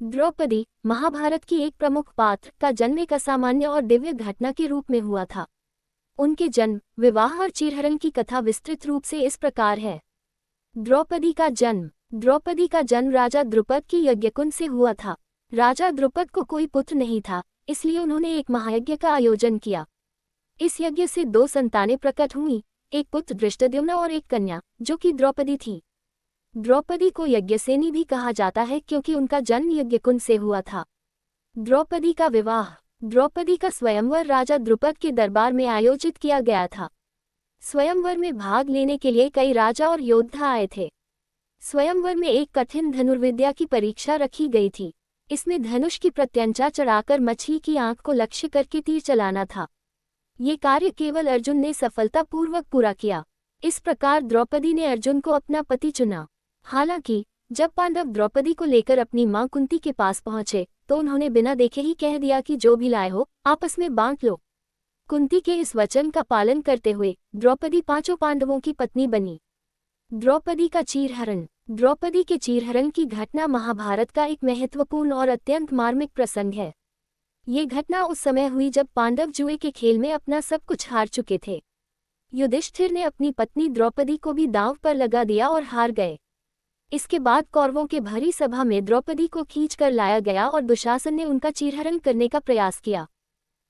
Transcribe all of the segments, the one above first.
द्रौपदी महाभारत की एक प्रमुख पात्र का जन्म एक असामान्य और दिव्य घटना के रूप में हुआ था। उनके जन्म, विवाह और चीरहरण की कथा विस्तृत रूप से इस प्रकार है। द्रौपदी का जन्म राजा द्रुपद की यज्ञकुंड से हुआ था। राजा द्रुपद को कोई पुत्र नहीं था, इसलिए उन्होंने एक महायज्ञ का आयोजन किया। इस यज्ञ से 2 संतानें प्रकट हुईं, एक पुत्र धृष्टद्युम्न और एक कन्या, जो कि द्रौपदी थी। द्रौपदी को यज्ञसेनी भी कहा जाता है क्योंकि उनका जन्म यज्ञकुंड से हुआ था। द्रौपदी का विवाह। द्रौपदी का स्वयंवर राजा द्रुपद के दरबार में आयोजित किया गया था। स्वयंवर में भाग लेने के लिए कई राजा और योद्धा आए थे। स्वयंवर में एक कठिन धनुर्विद्या की परीक्षा रखी गई थी। इसमें धनुष की प्रत्यंचा चढ़ाकर मछली की आंख को लक्ष्य करके तीर चलाना था। ये कार्य केवल अर्जुन ने सफलतापूर्वक पूरा किया। इस प्रकार द्रौपदी ने अर्जुन को अपना पति चुना। हालांकि जब पांडव द्रौपदी को लेकर अपनी मां कुंती के पास पहुंचे तो उन्होंने बिना देखे ही कह दिया कि जो भी लाए हो आपस में बांट लो। कुंती के इस वचन का पालन करते हुए द्रौपदी 5 पांडवों की पत्नी बनी। द्रौपदी का चीरहरण। द्रौपदी के चीरहरण की घटना महाभारत का एक महत्वपूर्ण और अत्यंत मार्मिक प्रसंग है। ये घटना उस समय हुई जब पांडव जुए के खेल में अपना सब कुछ हार चुके थे। युधिष्ठिर ने अपनी पत्नी द्रौपदी को भी दांव पर लगा दिया और हार गए। इसके बाद कौरवों के भरी सभा में द्रौपदी को खींचकर लाया गया और दुशासन ने उनका चीरहरण करने का प्रयास किया।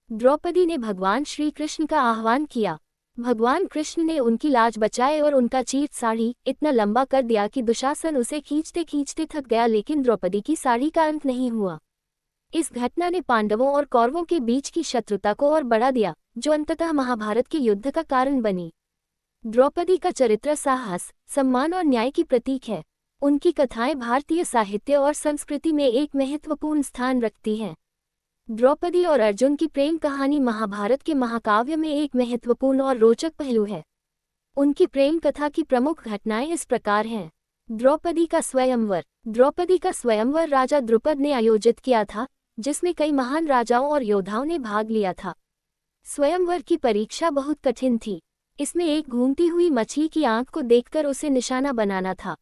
द्रौपदी ने भगवान श्री कृष्ण का आह्वान किया। भगवान कृष्ण ने उनकी लाज बचाए और उनका चीर साड़ी इतना लंबा कर दिया कि दुशासन उसे खींचते खींचते थक गया, लेकिन द्रौपदी की साड़ी का अंत नहीं हुआ। इस घटना ने पांडवों और कौरवों के बीच की शत्रुता को और बढ़ा दिया, जो अंततः महाभारत के युद्ध का कारण बनी। द्रौपदी का चरित्र साहस, सम्मान और न्याय की प्रतीक है। उनकी कथाएं भारतीय साहित्य और संस्कृति में एक महत्वपूर्ण स्थान रखती हैं। द्रौपदी और अर्जुन की प्रेम कहानी महाभारत के महाकाव्य में एक महत्वपूर्ण और रोचक पहलू है। उनकी प्रेम कथा की प्रमुख घटनाएं इस प्रकार हैं। द्रौपदी का स्वयंवर। द्रौपदी का स्वयंवर राजा द्रुपद ने आयोजित किया था, जिसमें कई महान राजाओं और योद्धाओं ने भाग लिया था। स्वयंवर की परीक्षा बहुत कठिन थी। इसमें एक घूमती हुई मछली की आंख को देखकर उसे निशाना बनाना था।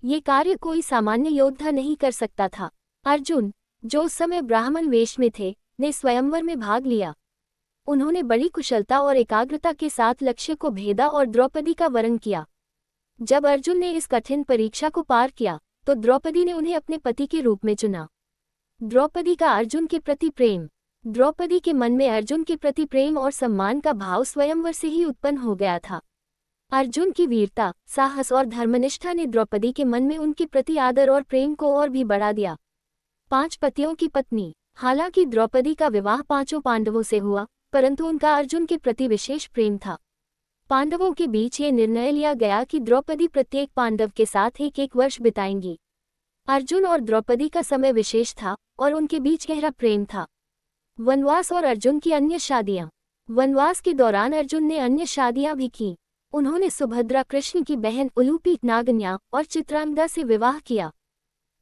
ये कार्य कोई सामान्य योद्धा नहीं कर सकता था। अर्जुन, जो उस समय ब्राह्मण वेश में थे, ने स्वयंवर में भाग लिया। उन्होंने बड़ी कुशलता और एकाग्रता के साथ लक्ष्य को भेदा और द्रौपदी का वरण किया। जब अर्जुन ने इस कठिन परीक्षा को पार किया तो द्रौपदी ने उन्हें अपने पति के रूप में चुना। द्रौपदी का अर्जुन के प्रति प्रेम। द्रौपदी के मन में अर्जुन के प्रति प्रेम और सम्मान का भाव स्वयंवर से ही उत्पन्न हो गया था। अर्जुन की वीरता, साहस और धर्मनिष्ठा ने द्रौपदी के मन में उनके प्रति आदर और प्रेम को और भी बढ़ा दिया। 5 पतियों की पत्नी। हालांकि द्रौपदी का विवाह 5 पांडवों से हुआ, परंतु उनका अर्जुन के प्रति विशेष प्रेम था। पांडवों के बीच ये निर्णय लिया गया कि द्रौपदी प्रत्येक पांडव के साथ एक वर्ष बिताएंगी। अर्जुन और द्रौपदी का समय विशेष था और उनके बीच गहरा प्रेम था। वनवास और अर्जुन की अन्य शादियां। वनवास के दौरान अर्जुन ने अन्य शादियां भी की। उन्होंने सुभद्रा, कृष्ण की बहन उलूपी, नागन्या और चित्रांगदा से विवाह किया।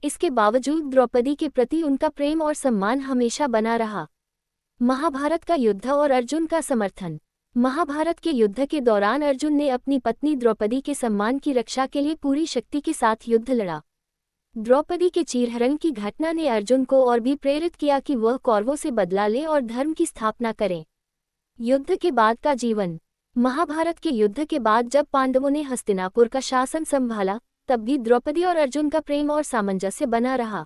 इसके बावजूद द्रौपदी के प्रति उनका प्रेम और सम्मान हमेशा बना रहा। महाभारत का युद्ध और अर्जुन का समर्थन। महाभारत के युद्ध के दौरान अर्जुन ने अपनी पत्नी द्रौपदी के सम्मान की रक्षा के लिए पूरी शक्ति के साथ युद्ध लड़ा। द्रौपदी के चीरहरण की घटना ने अर्जुन को और भी प्रेरित किया कि वह कौरवों से बदला ले और धर्म की स्थापना करें। युद्ध के बाद का जीवन। महाभारत के युद्ध के बाद जब पांडवों ने हस्तिनापुर का शासन संभाला, तब भी द्रौपदी और अर्जुन का प्रेम और सामंजस्य बना रहा।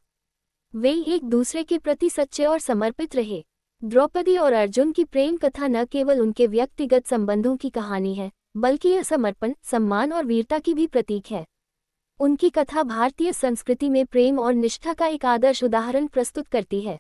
वे एक दूसरे के प्रति सच्चे और समर्पित रहे। द्रौपदी और अर्जुन की प्रेम कथा न केवल उनके व्यक्तिगत संबंधों की कहानी है, बल्कि यह समर्पण, सम्मान और वीरता की भी प्रतीक है। उनकी कथा भारतीय संस्कृति में प्रेम और निष्ठा का एक आदर्श उदाहरण प्रस्तुत करती है।